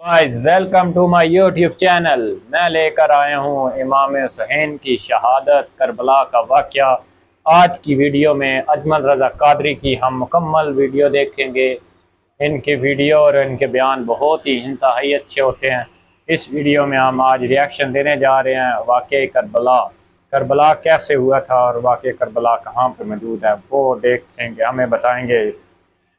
Guys welcome to my YouTube channel. मैं लेकर आया हूँ इमाम हुसैन की शहादत करबला का वाक़या। आज की वीडियो में अजमल रज़ा कादरी की हम मुकम्मल वीडियो देखेंगे। इनके वीडियो और इनके बयान बहुत ही इंतहाई अच्छे होते हैं। इस वीडियो में हम आज रिएक्शन देने जा रहे हैं वाक़या करबला कैसे हुआ था और वाक़या करबला कहाँ पर मौजूद है वो देखेंगे, हमें बताएंगे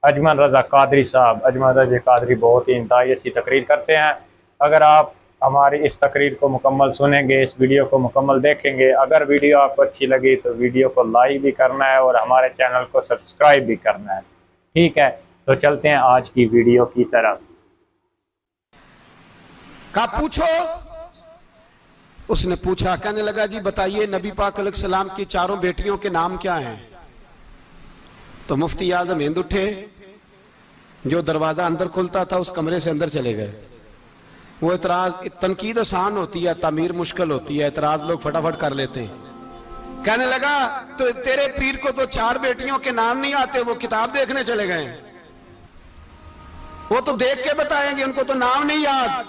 अजमल रज़ा कादरी साहब। अजमल रज़ा कादरी बहुत ही इंतहाई अच्छी तकरीर करते हैं। अगर आप हमारी इस तकरीर को मुकम्मल सुनेंगे, इस वीडियो को मुकम्मल देखेंगे, अगर वीडियो आपको अच्छी लगी तो वीडियो को लाइक भी करना है और हमारे चैनल को सब्सक्राइब भी करना है। ठीक है, तो चलते हैं आज की वीडियो की तरफ। का पूछो, उसने पूछा, कहने लगा जी बताइए नबी पाक अलैहिस्सलाम की चारों बेटियों के नाम क्या हैं। तो मुफ्ती आजम हिंद उठे, जो दरवाजा अंदर खुलता था उस कमरे से अंदर चले गए। वो इतराज, तनकीद आसान होती है, तामीर मुश्किल होती है, इतराज लोग फटाफट कर लेते हैं। कहने लगा तो तेरे पीर को तो चार बेटियों के नाम नहीं आते, वो किताब देखने चले गए, वो तो देख के बताएंगे, उनको तो नाम नहीं याद।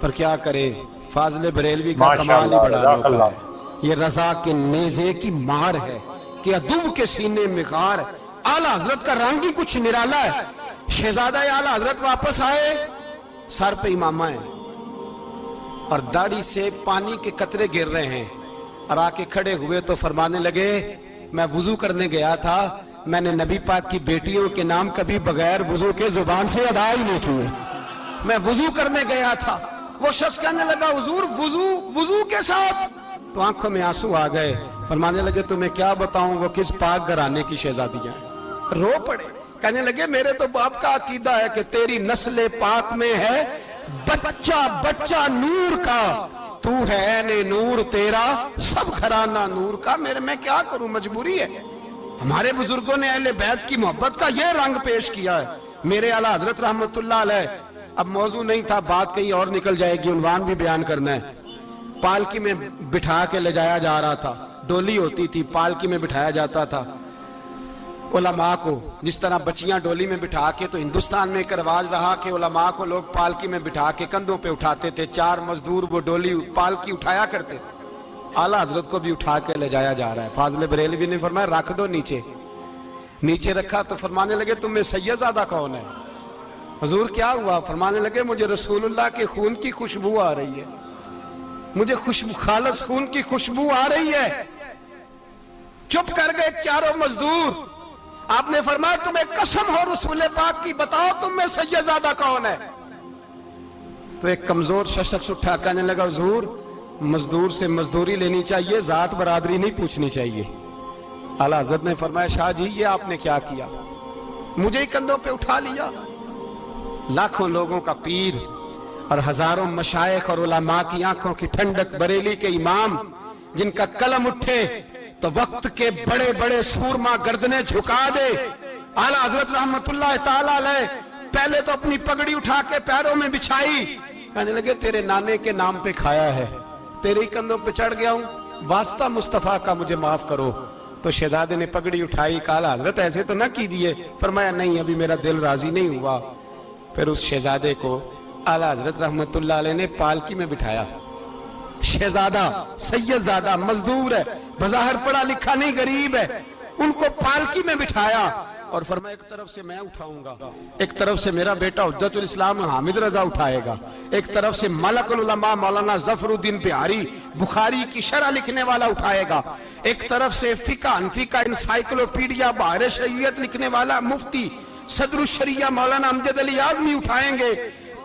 पर क्या करे, फाजले बरेलवी का कमाल ही बड़ा होता है। ये रजा के नेज़े की मार है कि अदुव के सीने में गार। आला हजरत का रंग ही कुछ निराला है। शहजादा आला हजरत वापस आए, सर पे इमामा है और दाढ़ी से पानी के कतरे गिर रहे हैं, और आके खड़े हुए तो फरमाने लगे, मैं वुजू करने गया था, मैंने नबी पाक की बेटियों के नाम कभी बगैर वुजू के जुबान से अदा ही नहीं किए। मैं वुजू करने गया था। वो शख्स कहने लगा, हुजूर वुजू के साथ? तो आंखों में आंसू आ गए। फरमाने लगे, तुम्हें क्या बताऊं वो किस पाक घराने की शहजादियां हैं। रो पड़े, कहने लगे मेरे तो बाप का अकीदा है कि तेरी नस्ल पाक में है बच्चा बच्चा नूर का, तू है ऐने नूर, तेरा सब घराना नूर का। मेरे मैं क्या करूं, मजबूरी है। हमारे बुजुर्गों ने अहले बैत की मोहब्बत का यह रंग पेश किया है। मेरे आला हजरत रहमतुल्लाह अलैह, अब मौजू नहीं था, बात कहीं और निकल जाएगी, उन्वान भी बयान करना है। पालकी में बिठा के ले जाया जा रहा था, डोली होती थी, पालकी में बिठाया जाता था उलमा को। जिस तरह बच्चियां डोली में बिठा के, तो हिंदुस्तान में एक रिवाज रहा कि उलमा को लोग पालकी में बिठा के कंधों पे उठाते थे। चार मजदूर वो डोली पालकी उठाया करते। आला हजरत को भी उठा के ले जाया जा रहा है। फाजले बरेलवी ने फरमाया रख दो नीचे। नीचे रखा तो फरमाने लगे, तुम्हें सैयदजादा कौन है? हुजूर क्या हुआ? फरमाने लगे, मुझे रसूलुल्लाह के खून की खुशबू आ रही है, मुझे खुशबू, खालस खून की खुशबू आ रही है। चुप कर गए चारों मजदूर। आपने फरमाया, तुम्हें कसम हो रसूल पाक की, बताओ तुम में सैयदजादा कौन है? तो एक कमजोर शख्स उठा, कहने लगा, हुजूर मजदूर से मजदूरी लेनी चाहिए, जात बरादरी नहीं पूछनी चाहिए। आला हज़रत ने फरमाया, शाह जी ये आपने क्या किया, मुझे ही कंधों पे उठा लिया। लाखों लोगों का पीर और हजारों मशाइख और उलमा की आंखों की ठंडक, बरेली के इमाम जिनका कलम उठे तो वक्त के बड़े बड़े सूरमा गर्दनें झुका दे। आला हजरत रहमतुल्लाह ताला अलैह पहले तो अपनी पगड़ी उठा के पैरों में बिछाई, कहने लगे तेरे नाने के नाम पे खाया है, तेरे ही कंधों पे चढ़ गया हूं, वास्ता मुस्तफा का मुझे माफ करो। तो शहजादे ने पगड़ी उठाई, कहा हजरत ऐसे तो ना कीजिए। फरमाया नहीं, अभी मेरा दिल राजी नहीं हुआ। फिर उस शहजादे को आला हजरत रहमतुल्लाह अलैह ने पालकी में बिठाया। शहजादा सैयदजादा मजदूर है, बज़ाहिर पढ़ा लिखा नहीं, गरीब है, उनको पालकी में बिठाया और फरमाया एक तरफ से मैं उठाऊंगा, एक तरफ से मेरा बेटा हुज्जतुल इस्लाम हामिद रजा उठाएगा, एक तरफ से मलकुल उलमा मौलाना जफरुद्दीन बिहारी बुखारी की शरह लिखने वाला उठाएगा, एक तरफ से फिका हनफी का इंसाइक्लोपीडिया बहार शरीयत लिखने वाला मुफ्ती सदरुल शरिया मौलाना अमजद अली आजमी उठाएंगे।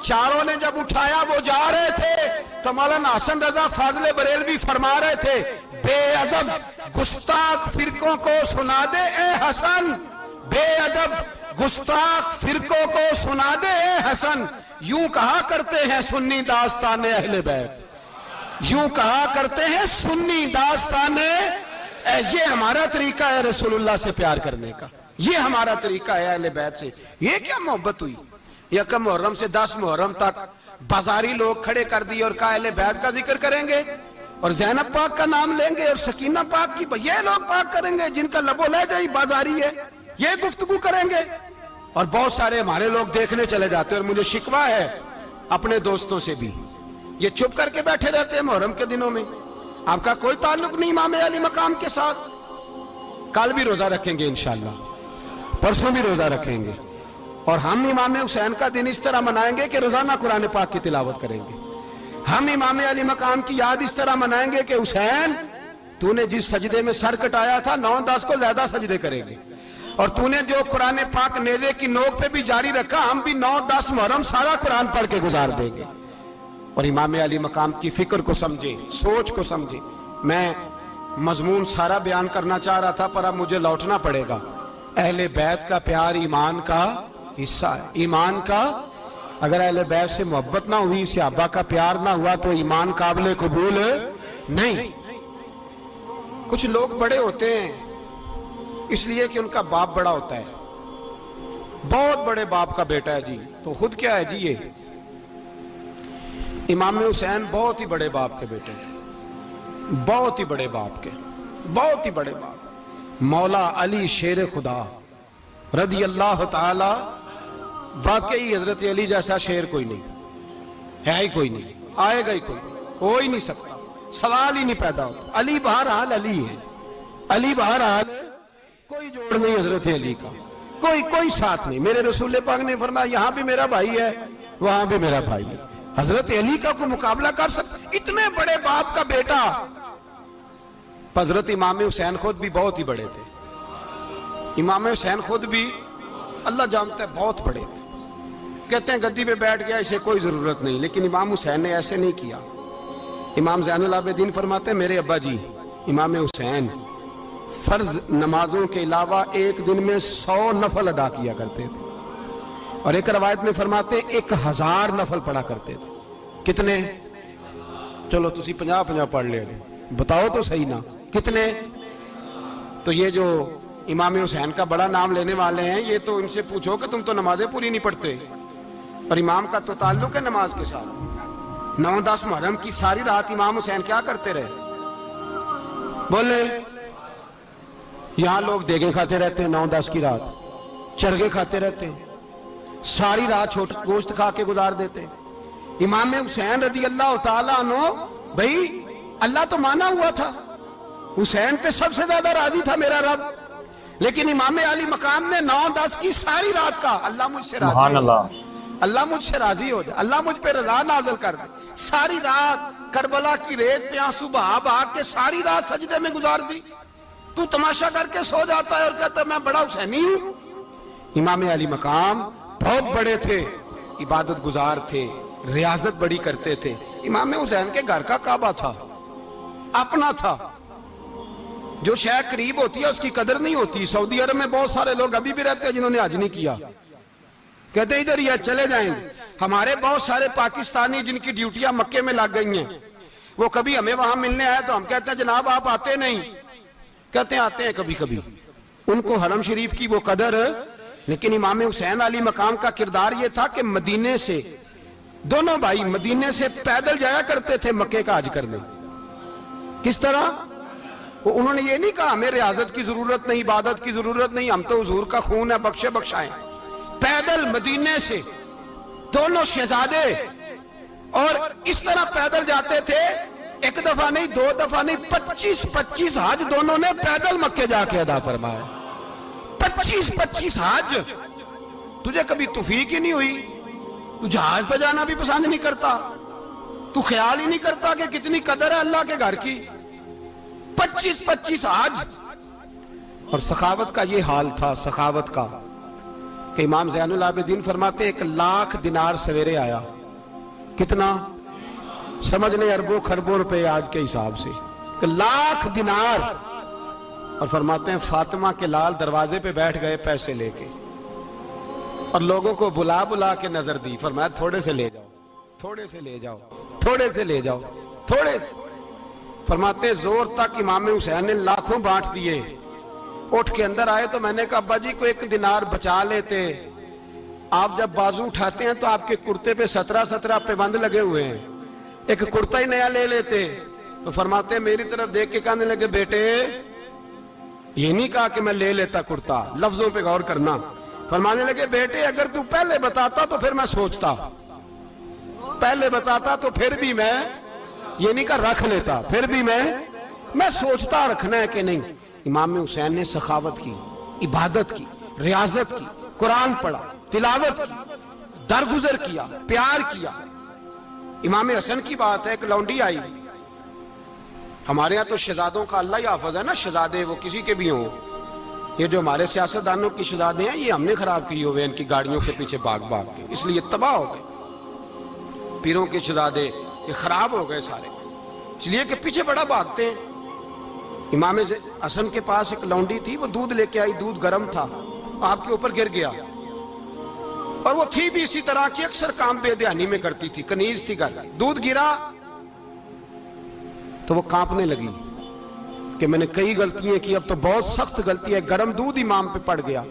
चारों ने जब उठाया, वो जा रहे थे तो मौलाना हसन रजा फाजले बरेलवी फरमा रहे थे, बेअदब गुस्ताख फिरकों को सुना दे ए हसन, बेअदब गुस्ताख फिरकों को सुना दे ए हसन। यूं कहा करते हैं सुन्नी दास्तान अहले बैत, यूं कहा करते हैं सुन्नी दास्तान। ये हमारा तरीका है रसूलुल्लाह से प्यार करने का, ये हमारा तरीका है अहले बैत से। ये क्या मोहब्बत हुई? यकम मुहर्रम से 10 मुहर्रम तक बाजारी लोग खड़े कर दिए और कहा अहले बैत का जिक्र करेंगे और ज़ैनब पाक का नाम लेंगे और सकीना पाक की, ये लोग पाक करेंगे जिनका लबो लहजा ही बाजारी है, ये गुफ्तगू करेंगे। और बहुत सारे हमारे लोग देखने चले जाते हैं, और मुझे शिकवा है अपने दोस्तों से भी, ये चुप करके बैठे रहते हैं मुहर्रम के दिनों में। आपका कोई ताल्लुक नहीं इमाम अली मकाम के साथ। कल भी रोजा रखेंगे इंशाअल्लाह, परसों भी रोजा रखेंगे, और हम इमाम हुसैन का दिन इस तरह मनाएंगे कि रोजाना कुरान पाक की तिलावत करेंगे। हम इमाम अली मकाम की याद इस तरह मनाएंगे कि हुसैन, तूने जिस सजदे में सर कटाया था 9-10 को ज्यादा सजदे करेंगे, और तूने जो कुरान पाक नेज़े की नोक पे भी जारी रखा, हम भी 9-10 मुहर्रम सारा कुरान पढ़ के गुजार देंगे। और इमाम अली मकाम की फिक्र को समझे, सोच को समझे। मैं मजमून सारा बयान करना चाह रहा था, पर अब मुझे लौटना पड़ेगा। अहले बैत का प्यार ईमान का हिस्सा है। ईमान का, अगर अहले बैत से मोहब्बत ना हुई, सहाबा का प्यार ना हुआ, तो ईमान काबिल कबूल नहीं। कुछ लोग बड़े होते हैं इसलिए कि उनका बाप बड़ा होता है, बहुत बड़े बाप का बेटा है जी, तो खुद क्या है जी, ये इमाम हुसैन बहुत ही बड़े बाप के बेटे थे, बहुत ही बड़े बाप के, बहुत ही बड़े बाप। मौला अली शेर खुदा रदी अल्लाह ताला, वाकई हजरत अली जैसा शेर कोई नहीं है, ही कोई नहीं, आएगा ही कोई, हो ही नहीं सकता, सवाल ही नहीं पैदा होता। अली बहरहाल अली है, अली बहरहाल कोई जोड़ नहीं हजरत अली का, कोई साथ नहीं। मेरे रसूल पाक ने फरमाया, यहां भी मेरा भाई है, वहां भी मेरा भाई है। हजरत अली का कोई मुकाबला कर सकता? इतने बड़े बाप का बेटा। हजरत इमाम हुसैन खुद भी बहुत ही बड़े थे। इमाम हुसैन खुद भी अल्लाह जानता है बहुत बड़े थे। कहते हैं गद्दी पे बैठ गया, इसे कोई जरूरत नहीं, लेकिन इमाम हुसैन ने ऐसे नहीं किया। इमाम ज़ैनुल आबिदीन फरमाते हैं, मेरे अब्बा जी इमाम हुसैन फर्ज नमाजों के अलावा एक दिन में 100 नफल अदा किया करते थे, और एक रवायत में फरमाते 1000 नफल पढ़ा करते थे। कितने? चलो तुसी 50-50 पढ़ ले, बताओ तो सही ना, कितने? तो ये जो इमाम हुसैन का बड़ा नाम लेने वाले हैं, ये तो इनसे पूछो कि तुम तो नमाजें पूरी नहीं पढ़ते, और इमाम का तो ताल्लुक है नमाज के साथ। 9-10 मुहर्रम की सारी रात इमाम हुसैन क्या करते रहे? बोले, यहां लोग देगे खाते रहते हैं 9-10 की रात, चरगे खाते रहते हैं, सारी रात छोटा गोश्त खा के गुजार देते। इमाम हुसैन रदी अल्लाह ताला अन्हु, भाई अल्लाह तो माना हुआ था, हुसैन पे सबसे ज्यादा राजी था मेरा रब, लेकिन इमाम अली मकाम ने 9-10 की सारी रात का, अल्लाह मुझसे राजी हो जाए, अल्लाह मुझसे राजी हो जाए, अल्लाह मुझ पे रजा नाज़िल कर दे। सारी रात करबला की रेत पे आंसू बहा बहा के सारी रात सजदे में गुजार दी। तू तमाशा करके सो जाता है और कहता मैं बड़ा हुसैनी हूं। इमाम अली मकाम बहुत बड़े थे, इबादत गुजार थे, रियाजत बड़ी करते थे। इमाम हुसैन के घर का काबा था, अपना था। जो शय करीब होती है उसकी कदर नहीं होती। सऊदी अरब में बहुत सारे लोग अभी भी रहते हैं जिन्होंने हज नहीं किया, कहते इधर ही चले जाएंगे। हमारे बहुत सारे पाकिस्तानी जिनकी ड्यूटियां मक्के में लग गई हैं, वो कभी हमें वहां मिलने आए तो हम कहते हैं जनाब आप आते नहीं, कहते हैं आते हैं कभी कभी। उनको हरम शरीफ की वो कदर। लेकिन इमाम हुसैन अली मकाम का किरदार ये था कि मदीने से, दोनों भाई मदीने से पैदल जाया करते थे मक्के का हज करने। किस तरह? वो उन्होंने ये नहीं कहा हमें रियाजत की जरूरत नहीं, इबादत की जरूरत नहीं, हम तो हुजूर का खून है, बख्शे बख्शाएं। पैदल मदीने से दोनों शहजादे, और इस तरह पैदल जाते थे, एक दफा नहीं, 2 दफा नहीं, 25-25 हज दोनों ने पैदल मक्के जाके अदा फरमाया। 25-25 हज। तुझे कभी तौफीक ही नहीं हुई? तू जहाज पर जाना भी पसंद नहीं करता, तू ख्याल ही नहीं करता कि कितनी कदर है अल्लाह के घर की। 25-25 हज। और सखावत का ये हाल था, सखावत का, कि इमाम ज़ैनुल आबिदीन फरमाते 1,00,000 दिनार सवेरे आया। कितना? समझ लें अरबों खरबों रुपए आज के हिसाब से, 1,00,000 दिनार। और फरमाते हैं फातिमा के लाल दरवाजे पे बैठ गए पैसे लेके, और लोगों को बुला बुला के नजर दी। फरमाया थोड़े से ले जाओ, थोड़े से ले जाओ, थोड़े से ले जाओ, थोड़े से। फरमाते जोर तक इमाम हुसैन ने लाखों बांट दिए। उठ के अंदर आए तो मैंने कहा अब्बा जी को 1 दिनार बचा लेते। आप जब बाजू उठाते हैं तो आपके कुर्ते पे 17 पैबंद लगे हुए हैं, एक कुर्ता ही नया ले लेते। तो फरमाते मेरी तरफ देख के कहने लगे बेटे, ये नहीं कहा कि मैं ले लेता कुर्ता, लफ्जों पे गौर करना। फरमाने लगे बेटे अगर तू पहले बताता तो फिर मैं सोचता, पहले बताता तो फिर भी मैं ये नहीं कर रख लेता, फिर भी मैं सोचता रखना है कि नहीं। इमाम हुसैन ने सखावत की, इबादत की, रियाजत की, कुरान पढ़ा, तिलावत की, दरगुजर किया, प्यार किया। इमाम हसन की बात है, एक लौंडी आई, हमारे यहाँ तो शहजादों का अल्लाह ही हाफिज है ना, शहजादे वो किसी के भी हों, ये जो हमारे सियासतदानों की शहजादे हैं ये हमने खराब किए हुए इनकी गाड़ियों के पीछे भाग भाग के, इसलिए तबाह हो गए। पीरों के शहजादे ये खराब हो गए सारे, इसलिए कि पीछे बड़ा भागते हैं। इमाम हसन के पास एक लौंडी थी, वो दूध लेके आई, दूध गर्म था, आपके ऊपर गिर गया, और वो थी भी इसी तरह की, अक्सर काम बेध्यानी में करती थी, कनीज थी घर। दूध गिरा तो वो कांपने लगी कि मैंने कई गलतियां की, अब तो बहुत सख्त गलती है, गर्म दूध इमाम पे पड़ गया।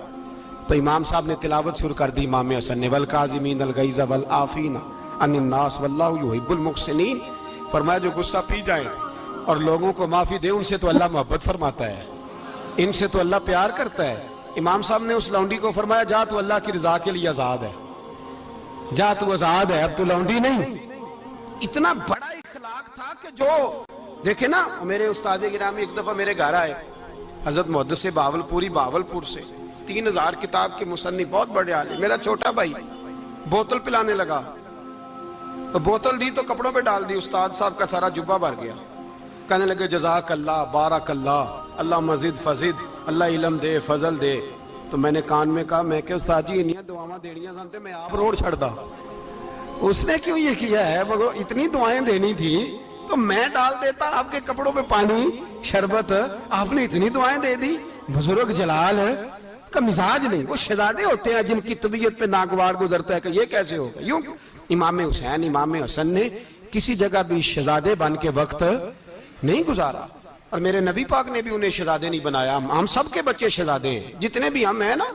तो इमाम साहब ने तिलावत शुरू कर दी, इमाम हसन ने, वल काज़िमीन अल गैज़ वल आफीना अनिन नास वल्लाहु युहिब्बुल मुहसिनीन। फरमाया जो गुस्सा पी जाए और लोगों को माफी दे, उनसे तो अल्लाह मोहब्बत फरमाता है, इनसे तो अल्लाह प्यार करता है। इमाम साहब ने उस लौंडी को फरमाया जा तू अल्लाह की रजा के लिए आजाद है, जा तू आजाद है, अब तू लौंडी नहीं। इतना बड़ा इखलाक था कि जो देखे ना, मेरे उस्ताद गिरामी एक दफा मेरे घर आए, हजरत मुहद्दिस बावलपुरी, बावलपुर से, 3000 किताब के मुसन्निफ, बहुत बड़े आले। मेरा छोटा भाई बोतल पिलाने लगा, तो बोतल दी तो कपड़ों पे डाल दी, उस्ताद साहब का सारा जुब्बा भर गया। कहने लगे जज़ाक अल्लाह, बारक अल्लाह, अल्लाह मजीद फजीद, अल्लाह इल्म दे, फजल दे। तो मैंने कान में कहा, मैं क्या उस्ताद जी इन्नियां दुआवां देनियां जानते, मैं आप रोड छड़दा। उसने क्यों ये किया है, मगर इतनी दुआएं देनी थी तो मैं डाल देता आपके कपड़ों पे पानी, शरबत, आपने इतनी दुआएं दे दी। बुजुर्ग जलाल का मिजाज नहीं, वो शहजादे होते हैं जिनकी तबीयत पे नागवार गुजरता है कि ये कैसे होगा। यूं इमाम हुसैन, इमाम हसन ने किसी जगह भी शहजादे बन के वक्त नहीं गुजारा, और मेरे नबी पाक ने भी उन्हें शहजादे नहीं बनाया। हम सबके बच्चे शहजादे हैं, जितने भी हम हैं ना।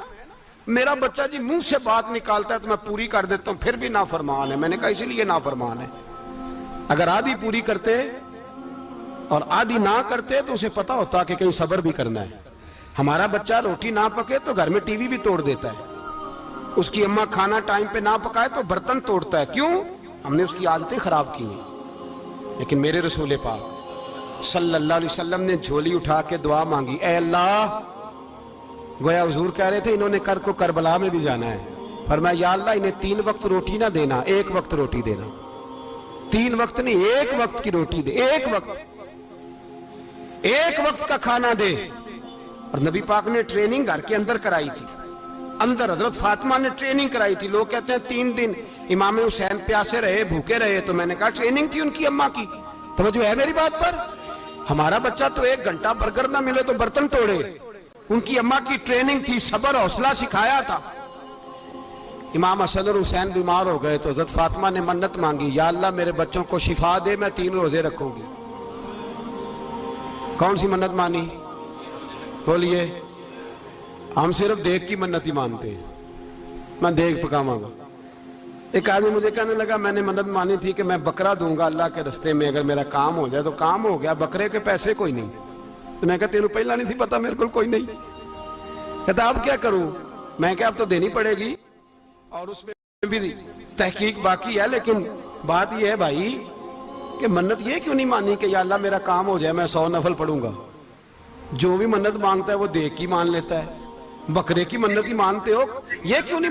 मेरा बच्चा जी मुंह से बात निकालता है तो मैं पूरी कर देता हूं, फिर भी नाफरमान है। मैंने कहा इसीलिए नाफरमान है, अगर आधी पूरी करते और आधी ना करते तो उसे पता होता कि कहीं सब्र भी करना है। हमारा बच्चा रोटी ना पके तो घर में टीवी भी तोड़ देता है, उसकी अम्मा खाना टाइम पे ना पकाए तो बर्तन तोड़ता है। क्यों? हमने उसकी आदतें खराब की हैं। लेकिन मेरे रसूल पाक सल्लल्लाहु अलैहि वसल्लम ने झोली उठा के दुआ मांगी, ऐ अल्लाह, गोया हुजूर कह रहे थे इन्होंने कर को करबला में भी जाना है, फरमाया या अल्लाह इन्हें 3 वक्त रोटी ना देना, 1 वक्त रोटी देना। 3 वक्त नहीं, 1 वक्त की रोटी दे, 1 वक्त का खाना दे। और नबी पाक ने ट्रेनिंग घर के अंदर कराई थी, अंदर हजरत फातिमा ने ट्रेनिंग कराई थी। लोग कहते हैं 3 दिन इमाम हुसैन प्यासे रहे, भूखे रहे, तो मैंने कहा ट्रेनिंग थी उनकी अम्मा की। तवज्जो है मेरी बात पर? हमारा बच्चा तो 1 घंटा बर्गर ना मिले तो बर्तन तोड़े, उनकी अम्मा की ट्रेनिंग थी, सब्र हौसला सिखाया था। इमाम हसन और हुसैन बीमार हो गए तो हजरत फातिमा ने मन्नत मांगी, या अल्लाह मेरे बच्चों को शिफा दे, मैं 3 रोजे रखूंगी। कौन सी मन्नत मानी? बोलिए। हम सिर्फ देख की मन्नत ही मानते हैं, मैं देख पकावांगा। एक आदमी मुझे कहने लगा मैंने मन्नत मानी थी कि मैं बकरा दूंगा अल्लाह के रस्ते में, अगर मेरा काम हो जाए। तो काम हो गया, बकरे के पैसे कोई नहीं। तो मैं कहता तेरे पहला नहीं थी पता, मेरे को कोई नहीं। कहता अब क्या करूं? मैं क्या अब तो देनी पड़ेगी, और उसमें भी तहकीक बाकी है। लेकिन बात यह है भाई कि मन्नत ये क्यों नहीं मानी कि या अल्लाह मेरा काम हो जाए मैं 100 नफल पढ़ूंगा। जो भी मन्नत मांगता है वो देख की मान लेता है, बकरे की मन्नत ही मानते हो, ये क्यों नहीं